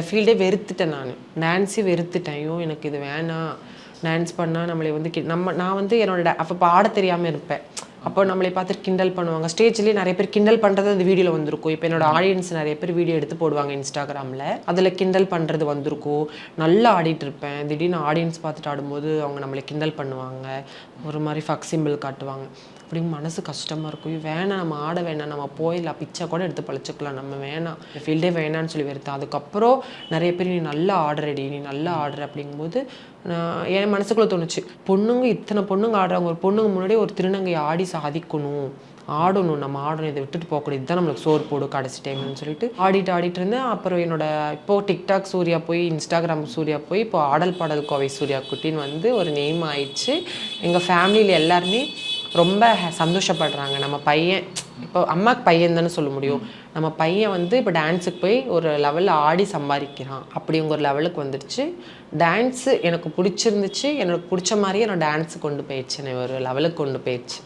ஃபீல்டே வெறுத்துட்டேன் நான். டான்ஸே வெறுத்துட்டேன். ஐயோ! எனக்கு இது வேணாம். டான்ஸ் பண்ணா நம்மளை வந்து நான் வந்து என்னோட அப்போ பாட தெரியாமல் இருப்பேன். அப்போ நம்மளை பார்த்துட்டு கிண்டல் பண்ணுவாங்க. ஸ்டேஜ்லேயே நிறைய பேர் கிண்டல் பண்ணுறது அந்த வீடியோவில் வந்திருக்கும். இப்போ என்னோட ஆடியன்ஸ் நிறைய பேர் வீடியோ எடுத்து போடுவாங்க இன்ஸ்டாகிராமில். அதில் கிண்டல் பண்ணுறது வந்திருக்கும். நல்லா ஆடிட்டு இருப்பேன். திடீர்னு ஆடியன்ஸ் பார்த்துட்டு ஆடும்போது அவங்க நம்மளை கிண்டல் பண்ணுவாங்க. ஒரு மாதிரி ஃபக் சிம்பிள் காட்டுவாங்க. அப்படிங்க மனசு கஷ்டமாக இருக்கும். வேணாம், நம்ம ஆட வேணாம், நம்ம போயிடலாம், பிச்சை கூட எடுத்து பழிச்சிக்கலாம், நம்ம வேணாம், ஃபீல்டே வேணான்னு சொல்லி வெறுத்தேன். அதுக்கப்புறம் நிறைய பேர் நீ நல்லா ஆடுறடி, நீ நல்லா ஆடுற அப்படிங்கும்போது என் மனசுக்குள்ளே தோணுச்சு, பொண்ணுங்க இத்தனை பொண்ணுங்க ஆடுறாங்க, ஒரு பொண்ணுங்க முன்னாடியே ஒரு திருநங்கை ஆடி சாதிக்கணும், ஆடணும், நம்ம ஆடணும், இதை விட்டுட்டு போகக்கூடாது, இதுதான் நம்மளுக்கு சோறு போடும் கடைசி டைம்னு சொல்லிட்டு ஆடிட்டு இருந்தேன். அப்புறம் என்னோட இப்போது டிக்டாக் சூர்யா போய் இன்ஸ்டாகிராம் சூர்யா போய் இப்போ ஆடல் பாடல் கோவை சூர்யா குட்டின்னு வந்து ஒரு நேம் ஆயிடுச்சு. எங்கள் ஃபேமிலியில் எல்லாருமே ரொம்ப சந்தோஷப்படுறாங்க. நம்ம பையன் இப்போ அம்மாவுக்கு பையன் தானே சொல்ல முடியும். நம்ம பையன் வந்து இப்போ டான்ஸுக்கு போய் ஒரு லெவலில் ஆடி சம்பாதிக்கிறான் அப்படிங்கிற ஒரு லெவலுக்கு வந்துடுச்சு. டான்ஸு எனக்கு பிடிச்சிருந்துச்சு. எனக்கு பிடிச்ச மாதிரியே நான் டான்ஸு கொண்டு போயிடுச்சு, என்னை ஒரு லெவலுக்கு கொண்டு போயிடுச்சு.